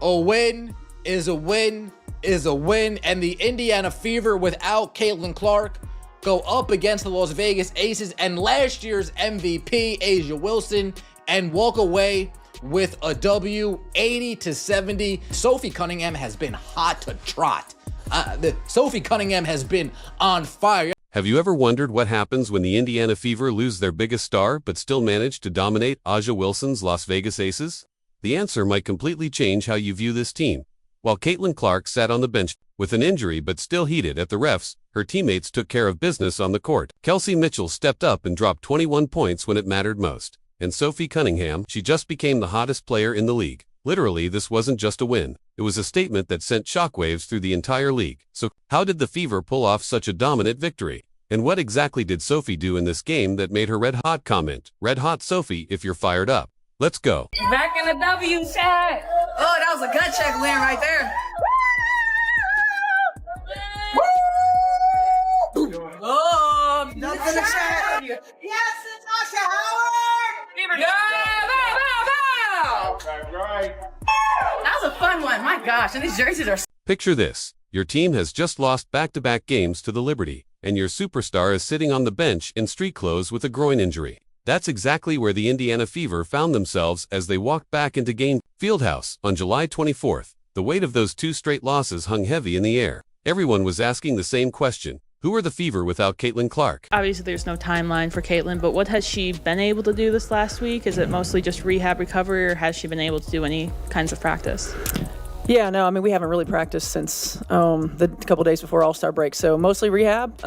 A win is a win is a win, and the Indiana Fever without Caitlin Clark go up against the Las Vegas Aces and last year's MVP, A'ja Wilson, and walk away with a W, 80-70. Sophie Cunningham has been hot to trot. Sophie Cunningham has been on fire. Have you ever wondered what happens when the Indiana Fever lose their biggest star but still manage to dominate A'ja Wilson's Las Vegas Aces? The answer might completely change how you view this team. While Caitlin Clark sat on the bench with an injury but still heated at the refs, her teammates took care of business on the court. Kelsey Mitchell stepped up and dropped 21 points when it mattered most. And Sophie Cunningham, she just became the hottest player in the league. Literally, this wasn't just a win. It was a statement that sent shockwaves through the entire league. So, how did the Fever pull off such a dominant victory? And what exactly did Sophie do in this game that made her red hot? Comment, red hot Sophie, if you're fired up. Let's go. Back in the W check. Oh, that was a gut check win right there. Oh, nothing in the chat. Yes, it's Natasha Howard. Right. That was a fun one. My gosh, and these jerseys are. Picture this. Your team has just lost back-to-back games to the Liberty, and your superstar is sitting on the bench in street clothes with a groin injury. That's exactly where the Indiana Fever found themselves as they walked back into Gain Fieldhouse on July 24th. The weight of those two straight losses hung heavy in the air. Everyone was asking the same question. Who are the Fever without Caitlin Clark? Obviously, there's no timeline for Caitlin, but what has she been able to do this last week? Is it mostly just rehab recovery, or has she been able to do any kinds of practice? Yeah, no, I mean, we haven't really practiced since the couple days before All-Star break. So mostly rehab,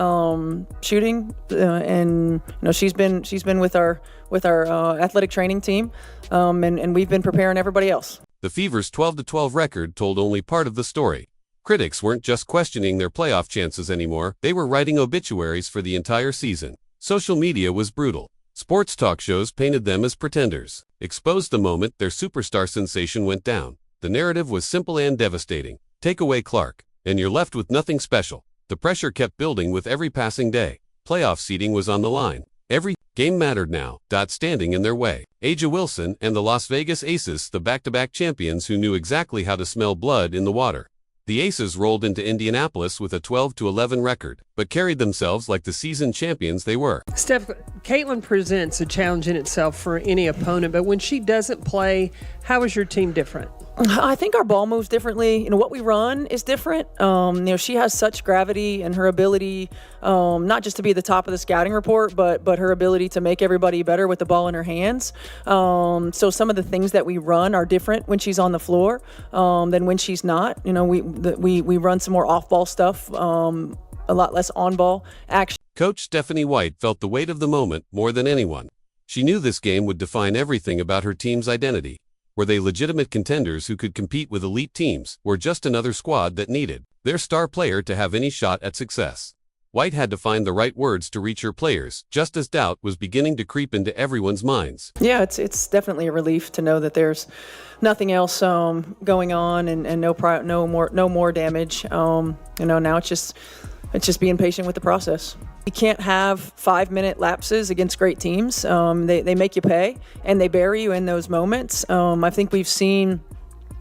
shooting, and she's been with our athletic training team, and we've been preparing everybody else. The Fever's 12-12 record told only part of the story. Critics weren't just questioning their playoff chances anymore, they were writing obituaries for the entire season. Social media was brutal. Sports talk shows painted them as pretenders, exposed the moment their superstar sensation went down. The narrative was simple and devastating. Take away Clark, and you're left with nothing special. The pressure kept building with every passing day. Playoff seeding was on the line. Every game mattered now, standing in their way. A'ja Wilson and the Las Vegas Aces, the back-to-back champions who knew exactly how to smell blood in the water. The Aces rolled into Indianapolis with a 12-11 record, but carried themselves like the season champions they were. Steph, Caitlin presents a challenge in itself for any opponent, but when she doesn't play, how is your team different? I think our ball moves differently. What we run is different. She has such gravity, and her ability, not just to be at the top of the scouting report, but her ability to make everybody better with the ball in her hands. So some of the things that we run are different when she's on the floor than when she's not. We run some more off-ball stuff, a lot less on-ball action. Coach Stephanie White felt the weight of the moment more than anyone. She knew this game would define everything about her team's identity. Were they legitimate contenders who could compete with elite teams, or just another squad that needed their star player to have any shot at success? White had to find the right words to reach her players, just as doubt was beginning to creep into everyone's minds. Yeah, it's definitely a relief to know that there's nothing else going on, and no more damage. Now it's just being patient with the process. You can't have 5-minute lapses against great teams. They make you pay, and they bury you in those moments. I think we've seen,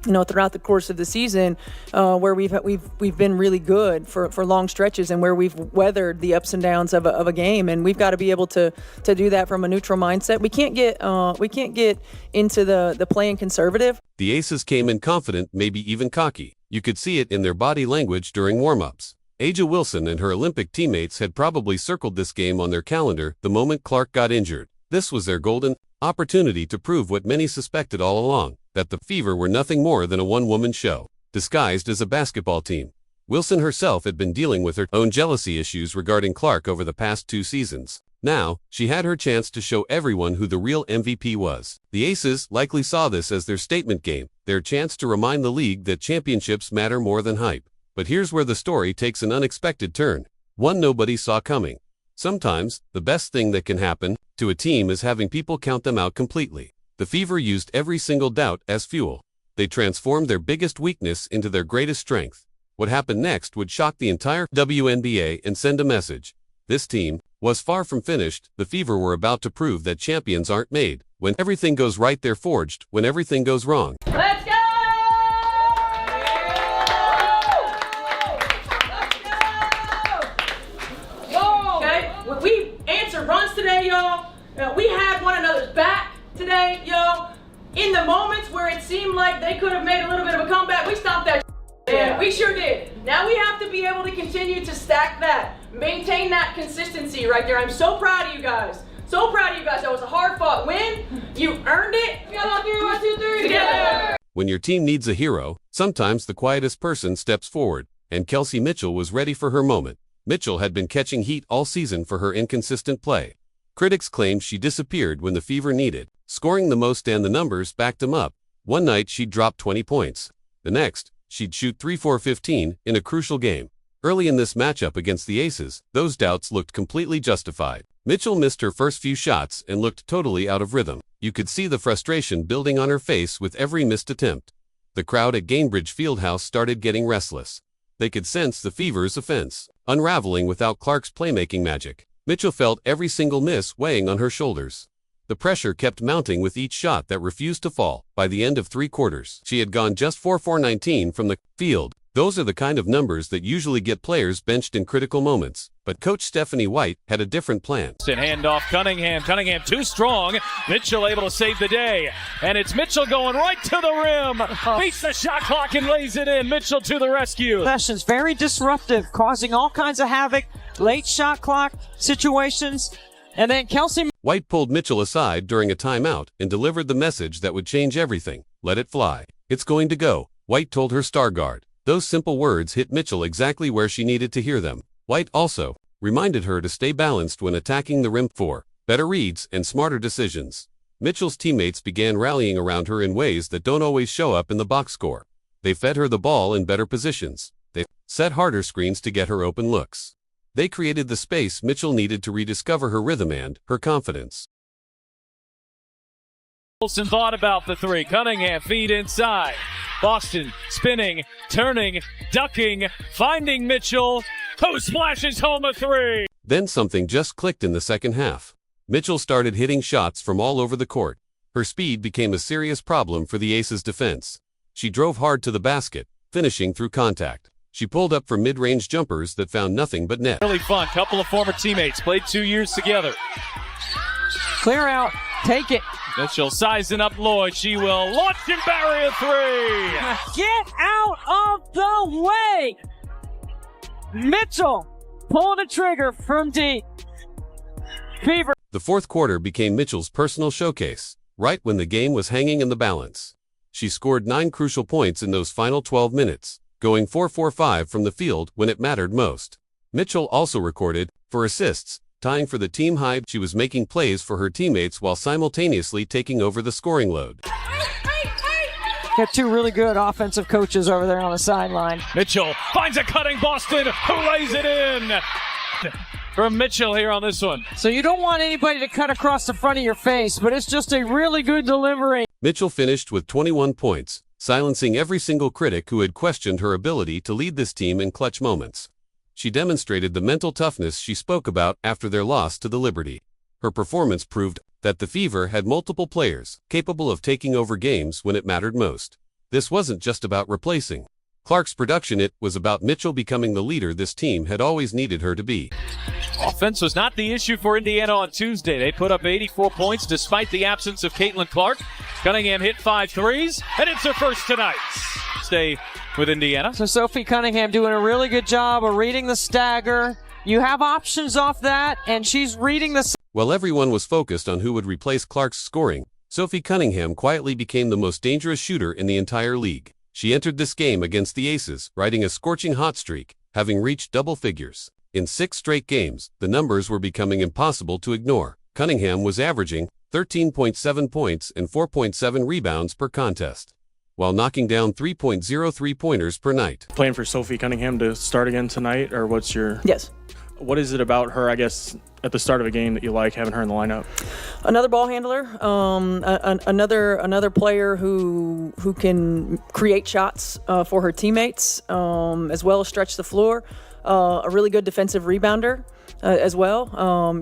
throughout the course of the season, where we've been really good for long stretches, and where we've weathered the ups and downs of a game, and we've got to be able to do that from a neutral mindset. We can't get into the playing conservative. The Aces came in confident, maybe even cocky. You could see it in their body language during warm-ups. A'ja Wilson and her Olympic teammates had probably circled this game on their calendar the moment Clark got injured. This was their golden opportunity to prove what many suspected all along, that the Fever were nothing more than a one-woman show, disguised as a basketball team. Wilson herself had been dealing with her own jealousy issues regarding Clark over the past 2 seasons. Now, she had her chance to show everyone who the real MVP was. The Aces likely saw this as their statement game, their chance to remind the league that championships matter more than hype. But here's where the story takes an unexpected turn, one nobody saw coming. Sometimes, the best thing that can happen to a team is having people count them out completely. The Fever used every single doubt as fuel. They transformed their biggest weakness into their greatest strength. What happened next would shock the entire WNBA and send a message. This team was far from finished. The Fever were about to prove that champions aren't made. When everything goes right, they're forged. When everything goes wrong, Let's go! have made a little bit of a comeback. We stopped that. Yeah, we sure did. Now we have to be able to continue to stack that, maintain that consistency right there. I'm so proud of you guys. So proud of you guys. That was a hard-fought win. You earned it. We got on 3, 1, 2, 3 together. When your team needs a hero, sometimes the quietest person steps forward, and Kelsey Mitchell was ready for her moment. Mitchell had been catching heat all season for her inconsistent play. Critics claimed she disappeared when the Fever needed, scoring the most, and the numbers backed them up. One night she'd drop 20 points. The next, she'd shoot 3-4-15 in a crucial game. Early in this matchup against the Aces, those doubts looked completely justified. Mitchell missed her first few shots and looked totally out of rhythm. You could see the frustration building on her face with every missed attempt. The crowd at Gainbridge Fieldhouse started getting restless. They could sense the Fever's offense unraveling without Clark's playmaking magic. Mitchell felt every single miss weighing on her shoulders. The pressure kept mounting with each shot that refused to fall. By the end of 3 quarters, she had gone just 4-for-19 from the field. Those are the kind of numbers that usually get players benched in critical moments. But Coach Stephanie White had a different plan. Handoff Cunningham. Cunningham too strong. Mitchell able to save the day. And it's Mitchell going right to the rim. Beats the shot clock and lays it in. Mitchell to the rescue. Sessions very disruptive, causing all kinds of havoc. Late shot clock situations. And then Kelsey. White pulled Mitchell aside during a timeout and delivered the message that would change everything. Let it fly. It's going to go, White told her star guard. Those simple words hit Mitchell exactly where she needed to hear them. White also reminded her to stay balanced when attacking the rim for better reads and smarter decisions. Mitchell's teammates began rallying around her in ways that don't always show up in the box score. They fed her the ball in better positions. They set harder screens to get her open looks. They created the space Mitchell needed to rediscover her rhythm and her confidence. Wilson thought about the 3. Cunningham feed inside. Boston spinning, turning, ducking, finding Mitchell, who splashes home a 3. Then something just clicked in the second half. Mitchell started hitting shots from all over the court. Her speed became a serious problem for the Aces' defense. She drove hard to the basket, finishing through contact. She pulled up for mid-range jumpers that found nothing but net. Really fun. Couple of former teammates played 2 years together. Clear out. Take it. Mitchell sizing up Lloyd. She will launch and bury a 3. Get out of the way. Mitchell pulling the trigger from deep. Fever. The fourth quarter became Mitchell's personal showcase, right when the game was hanging in the balance. She scored 9 crucial points in those final 12 minutes, going 4-for-5 from the field when it mattered most. Mitchell also recorded 4 assists, tying for the team high. She was making plays for her teammates while simultaneously taking over the scoring load. Got 2 really good offensive coaches over there on the sideline. Mitchell finds a cutting Boston, who lays it in. From Mitchell here on this one. So you don't want anybody to cut across the front of your face, but it's just a really good delivery. Mitchell finished with 21 points, silencing every single critic who had questioned her ability to lead this team in clutch moments. She demonstrated the mental toughness she spoke about after their loss to the Liberty. Her performance proved that the Fever had multiple players capable of taking over games when it mattered most. This wasn't just about replacing Clark's production, it was about Mitchell becoming the leader this team had always needed her to be. Offense was not the issue for Indiana on Tuesday. They put up 84 points despite the absence of Caitlin Clark. Cunningham hit 5 threes, and it's her first tonight. Stay with Indiana. So Sophie Cunningham doing a really good job of reading the stagger. You have options off that, and she's reading the... While everyone was focused on who would replace Clark's scoring, Sophie Cunningham quietly became the most dangerous shooter in the entire league. She entered this game against the Aces, riding a scorching hot streak, having reached double figures. In 6 straight games, the numbers were becoming impossible to ignore. Cunningham was averaging 13.7 points and 4.7 rebounds per contest, while knocking down 3.0 pointers per night. Playing for Sophie Cunningham to start again tonight, or what's your... Yes. What is it about her, I guess, at the start of a game that you like having her in the lineup? Another ball handler, another player who can create shots for her teammates, as well as stretch the floor. A really good defensive rebounder as well.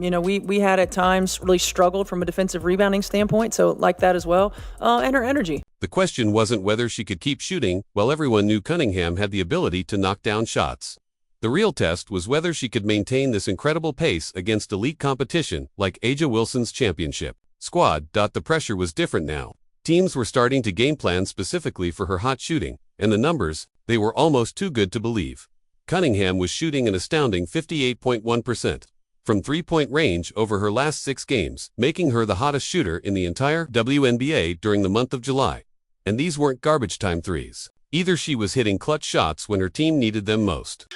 We had at times really struggled from a defensive rebounding standpoint, so like that as well. And her energy. The question wasn't whether she could keep shooting, while everyone knew Cunningham had the ability to knock down shots. The real test was whether she could maintain this incredible pace against elite competition like A'ja Wilson's championship squad. The pressure was different now. Teams were starting to game plan specifically for her hot shooting, and the numbers, they were almost too good to believe. Cunningham was shooting an astounding 58.1% from three-point range over her last 6 games, making her the hottest shooter in the entire WNBA during the month of July. And these weren't garbage time threes. Either she was hitting clutch shots when her team needed them most.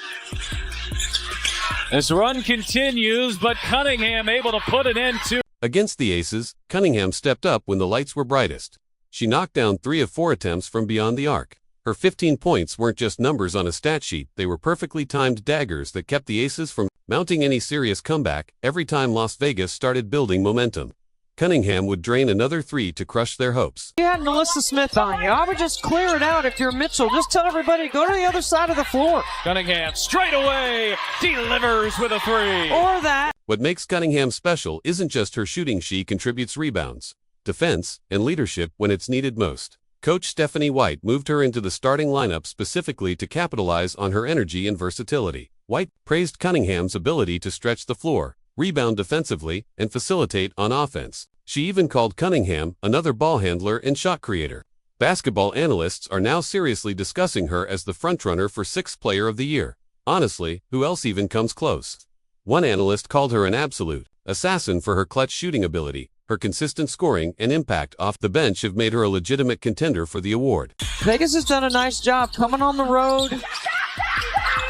This run continues, but Cunningham able to put an end to. Against the Aces, Cunningham stepped up when the lights were brightest. She knocked down 3 of 4 attempts from beyond the arc. Her 15 points weren't just numbers on a stat sheet, they were perfectly timed daggers that kept the Aces from mounting any serious comeback every time Las Vegas started building momentum. Cunningham would drain another 3 to crush their hopes. You had Melissa Smith on you. I would just clear it out if you're Mitchell. Just tell everybody to go to the other side of the floor. Cunningham straight away delivers with a 3. Or that. What makes Cunningham special isn't just her shooting. She contributes rebounds, defense, and leadership when it's needed most. Coach Stephanie White moved her into the starting lineup specifically to capitalize on her energy and versatility. White praised Cunningham's ability to stretch the floor, rebound defensively, and facilitate on offense. She even called Cunningham another ball handler and shot creator. Basketball analysts are now seriously discussing her as the frontrunner for 6th Player of the Year. Honestly, who else even comes close? One analyst called her an absolute assassin for her clutch shooting ability. Her consistent scoring and impact off the bench have made her a legitimate contender for the award. Vegas has done a nice job coming on the road,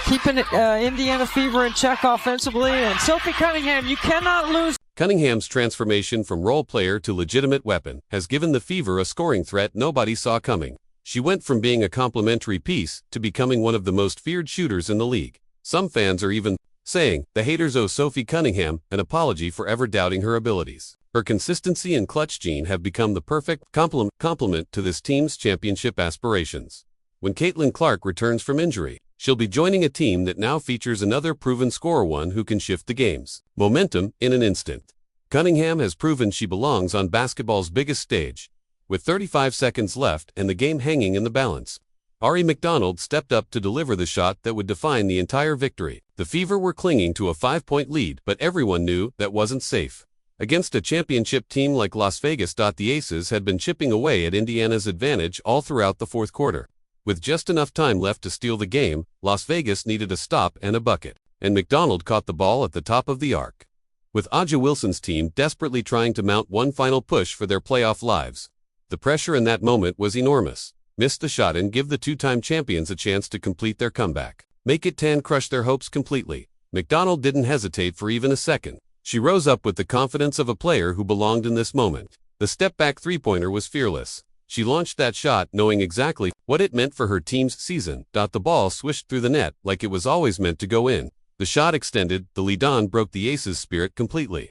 keeping Indiana Fever in check offensively, and Sophie Cunningham, you cannot lose. Cunningham's transformation from role player to legitimate weapon has given the Fever a scoring threat nobody saw coming. She went from being a complimentary piece to becoming one of the most feared shooters in the league. Some fans are even saying the haters owe Sophie Cunningham an apology for ever doubting her abilities. Her consistency and clutch gene have become the perfect complement to this team's championship aspirations. When Caitlin Clark returns from injury, she'll be joining a team that now features another proven scorer, one who can shift the game's momentum in an instant. Cunningham has proven she belongs on basketball's biggest stage. With 35 seconds left and the game hanging in the balance, Ari McDonald stepped up to deliver the shot that would define the entire victory. The Fever were clinging to a 5-point lead, but everyone knew that wasn't safe. Against a championship team like Las Vegas, the Aces had been chipping away at Indiana's advantage all throughout the 4th quarter. With just enough time left to steal the game, Las Vegas needed a stop and a bucket, and McDonald caught the ball at the top of the arc. With A'ja Wilson's team desperately trying to mount one final push for their playoff lives, the pressure in that moment was enormous. Miss the shot and give the 2-time champions a chance to complete their comeback. Make it 10, crush their hopes completely. McDonald didn't hesitate for even a second. She rose up with the confidence of a player who belonged in this moment. The step-back three-pointer was fearless. She launched that shot knowing exactly what it meant for her team's season. The ball swished through the net like it was always meant to go in. The shot extended, the lead on broke the Aces' spirit completely.